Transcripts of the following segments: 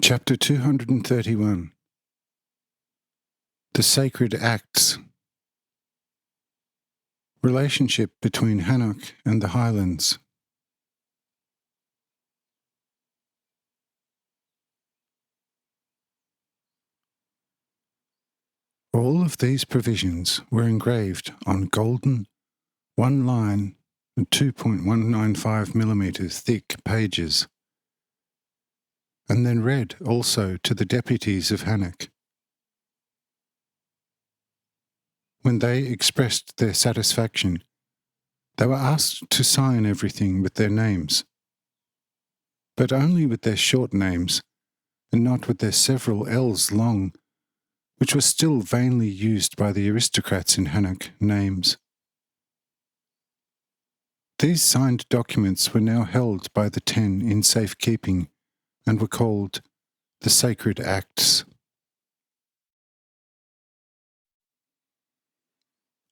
Chapter 231. The Sacred Acts. Relationship between Hanoch and the Highlands. All of these provisions were engraved on golden, one-line and 2.195 millimeters thick pages, and then read also to the deputies of Hanoch. When they expressed their satisfaction, they were asked to sign everything with their names, but only with their short names, and not with their several L's long, which was still vainly used by the aristocrats in Hanoch, names. These signed documents were now held by the 10 in safekeeping, and were called the Sacred Acts.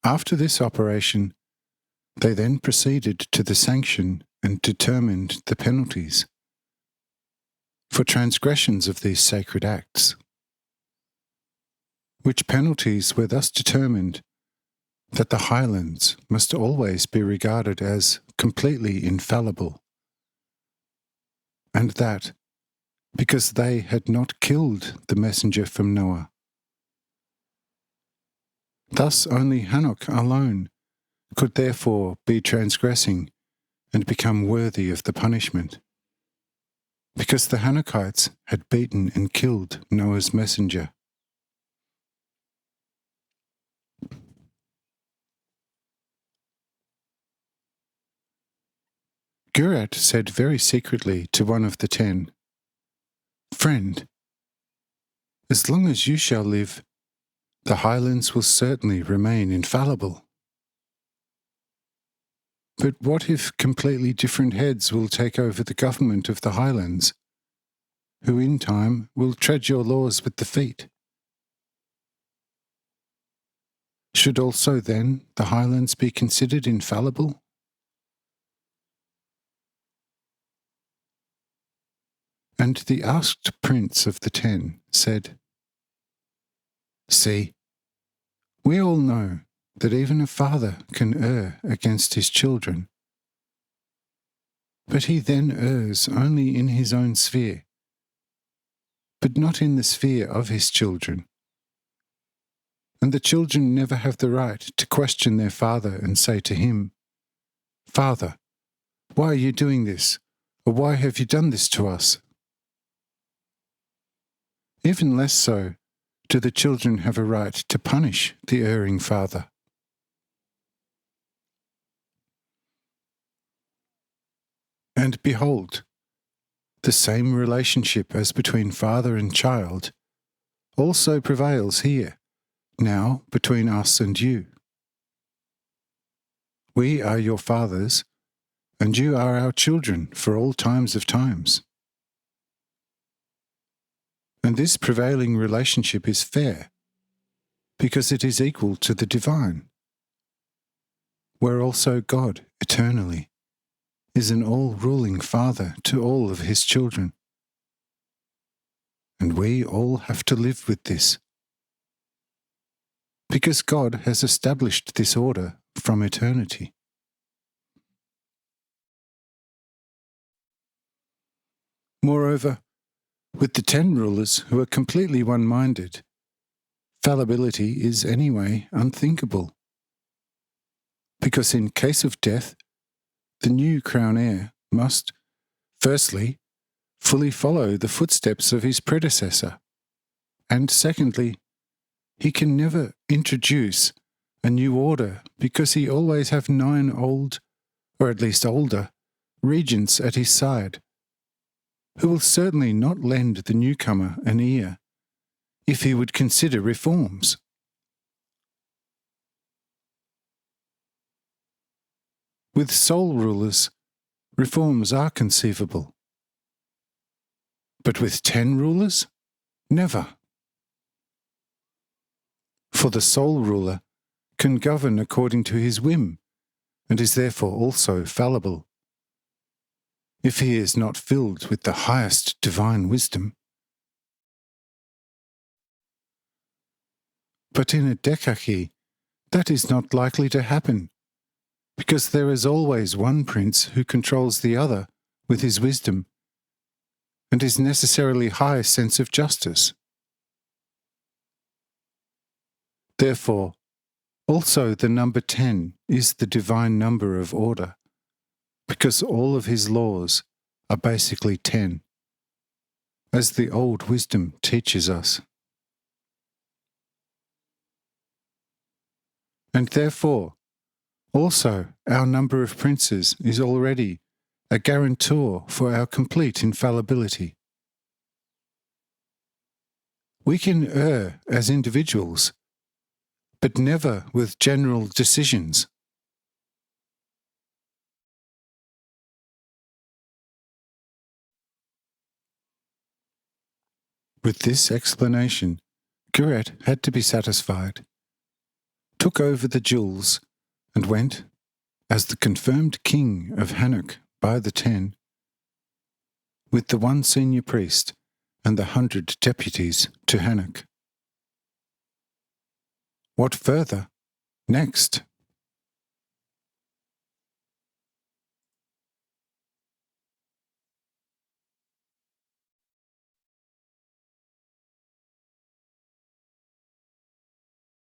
After this operation, they then proceeded to the sanction and determined the penalties for transgressions of these sacred acts, which penalties were thus determined that the Highlands must always be regarded as completely infallible, and that, because they had not killed the messenger from Noah, thus only Hanoch alone could therefore be transgressing and become worthy of the punishment, because the Hanochites had beaten and killed Noah's messenger. Graz said very secretly to one of the 10, "Friend, as long as you shall live, the Highlands will certainly remain infallible. But what if completely different heads will take over the government of the Highlands, who in time will tread your laws with the feet? Should also then the Highlands be considered infallible?" And the asked prince of the 10 said, "See, we all know that even a father can err against his children, but he then errs only in his own sphere, but not in the sphere of his children. And the children never have the right to question their father and say to him, 'Father, why are you doing this? Or why have you done this to us?' Even less so do the children have a right to punish the erring father. And behold, the same relationship as between father and child also prevails here, now between us and you. We are your fathers, and you are our children for all times of times. And this prevailing relationship is fair, because it is equal to the divine, where also God eternally is an all-ruling Father to all of his children. And we all have to live with this, because God has established this order from eternity. Moreover, with the 10 rulers who are completely one-minded, fallibility is anyway unthinkable, because in case of death, the new crown heir must, firstly, fully follow the footsteps of his predecessor, and secondly, he can never introduce a new order because he always have 9 old, or at least older, regents at his side, who will certainly not lend the newcomer an ear if he would consider reforms. With sole rulers, reforms are conceivable. But with 10 rulers, never. For the sole ruler can govern according to his whim, and is therefore also fallible, if he is not filled with the highest divine wisdom But in a decarchy, that is not likely to happen, because there is always one prince who controls the other with his wisdom and his necessarily high sense of justice. Therefore, also the number 10 is the divine number of order, because all of his laws are basically 10, as the old wisdom teaches us. And therefore, also our number of princes is already a guarantor for our complete infallibility. We can err as individuals, but never with general decisions. With this explanation, Guret had to be satisfied, took over the jewels, and went, as the confirmed king of Hanoch by the 10, with the one senior priest and the 100 deputies to Hanoch. What further? Next,